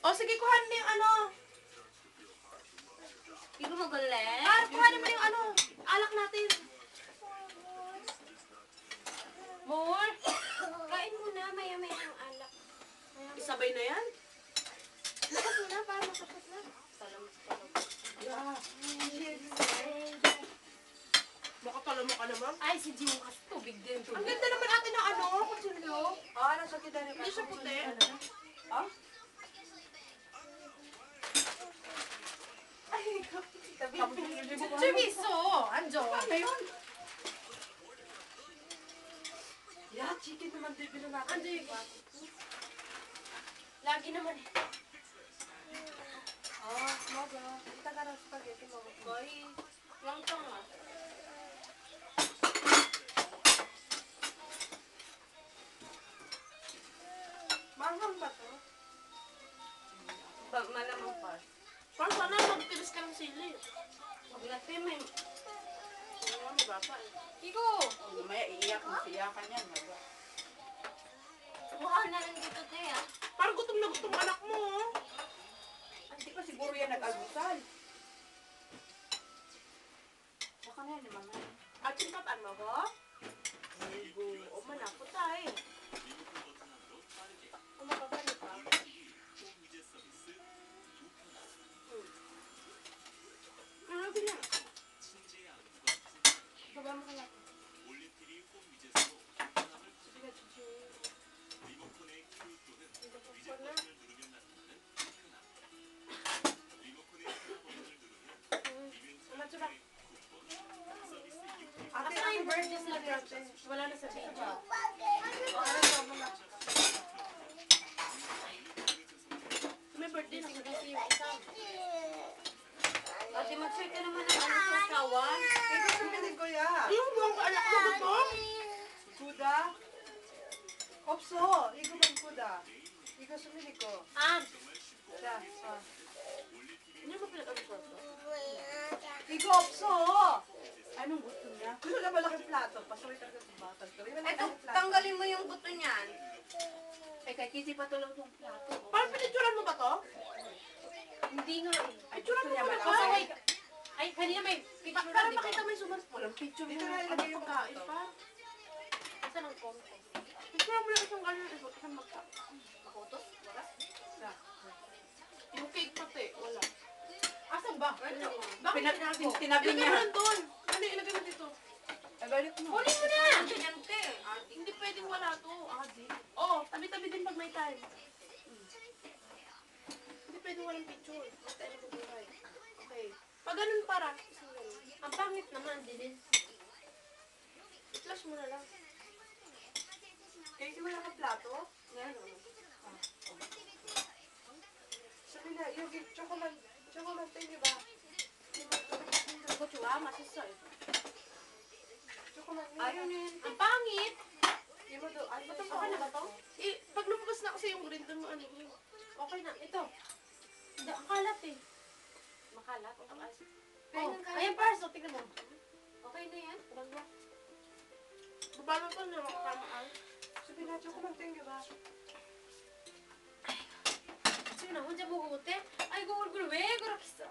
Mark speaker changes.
Speaker 1: O, sige, kuhanin mo yung ano.
Speaker 2: Hindi ko magaling.
Speaker 1: Kuhanin mo yung ano, alak natin.
Speaker 2: More? Kain mo na, maya-maya ang alak.
Speaker 1: Isabay na yan?
Speaker 2: Lakas mo na, para matapos na. Salamat.
Speaker 1: Baka tala mo ka naman.
Speaker 2: Ay, si Jim kasi tubig din.
Speaker 1: Ang ganda naman ate ng ano, kutsilyo.
Speaker 3: Nasa kita rin.
Speaker 1: Hindi siya puti.
Speaker 2: Chorizo! Anjo!
Speaker 3: Ano yun? Yeah, chicken naman din natin.
Speaker 2: Anjo yung lagi naman eh.
Speaker 3: Maga. Kita ka ng spaghetti mo.
Speaker 2: Boy, lang nga.
Speaker 3: Manghang ba to?
Speaker 2: Malamang pa.
Speaker 1: Parang sana magtilis ka ng sili.
Speaker 2: Huwag natin may...
Speaker 1: Ano nga, mababa eh.
Speaker 2: Iko!
Speaker 3: Mamaya iiyak mo siya ka niyan.
Speaker 2: Mukha na lang dito tayo.
Speaker 1: Parang gutom na gutom anak mo. Oh.
Speaker 3: Hindi pa siguro yan nag-almusal. Saka na yan ni mama.
Speaker 1: At yung tataan mo ko? Ligo. O manapot tayo. O makabalik ka. Ano ba yan? Baba mo ka lang. Sige, chichi.
Speaker 2: Asa na yung birthday celebration? Wala na sa video.
Speaker 1: May birthday na
Speaker 2: Kasi yung isa. Ate, mag-share ka naman ng ano sa kawan.
Speaker 3: Ikaw sumilin ko ya.
Speaker 1: yung buong anak mo gutom?
Speaker 3: Kuda. Opso. Ikaw man kuda. Ikaw sumilin ko. Siya.
Speaker 1: Hindi mo pinag-alusot to?
Speaker 3: Ikaw opso. Anong gusto niya? Gusto niya malaking plato. Pasaway talaga sa batang.
Speaker 2: Eto, tanggalin mo yung buto niyan.
Speaker 3: Ay, kay Kitty patulong yung plato.
Speaker 1: Parang pinicturan mo ba to?
Speaker 2: Hindi nga eh.
Speaker 3: Ay, gusto niya malaki.
Speaker 2: Pasaway ka. Ay, kanina may picture
Speaker 1: Para
Speaker 2: na, di ba?
Speaker 1: makita mo yung sumas. Walang picture mo.
Speaker 3: Dito na
Speaker 1: Ano
Speaker 3: ilagay yung
Speaker 1: pagkain
Speaker 3: plato.
Speaker 1: pa?
Speaker 2: Asa ng konto?
Speaker 1: Picture mo lang isang ganyan. Isang magka.
Speaker 2: Makutos? Wala?
Speaker 1: Yung cake pati. Wala. Asan ba?
Speaker 2: Wala.
Speaker 1: Bakit
Speaker 3: Tinabi
Speaker 1: ilagay
Speaker 3: niya.
Speaker 1: mo lang doon. Ano ilagay mo dito?
Speaker 3: Ay, balik mo.
Speaker 2: Kunin mo na! Ganyan ka eh.
Speaker 1: Hindi pwedeng wala to. Oo, tabi-tabi din pag may time. Hindi pwedeng walang picture. Basta ano ko buhay. Okay. Pag ganun para. Isang ganun.
Speaker 2: Ang pangit naman, din.
Speaker 1: I-flash mo na lang.
Speaker 3: Kaya hindi wala kang plato?
Speaker 2: Meron.
Speaker 3: Sabi na, yung chocolate. Chocolate tayo, di ba?
Speaker 1: Ako chua, masasay.
Speaker 3: Chocolate niya.
Speaker 2: Ayun yun. Ang pangit!
Speaker 3: Di mo to. Ay, ito
Speaker 1: Okay na ba to? Pag lumabas na kasi yung green doon mo ano. Okay na. Ito.
Speaker 2: Hindi, ang kalat eh. Makalat?
Speaker 1: Ang as.
Speaker 2: Oh, ayan parso, tingnan mo. Okay na yan?
Speaker 1: Baba na to na makakamaan.
Speaker 3: Sabi na, chocolate tayo, di ba?
Speaker 2: Sige na, 혼자 먹어도 돼? 아이고 얼굴 왜 그렇게 써?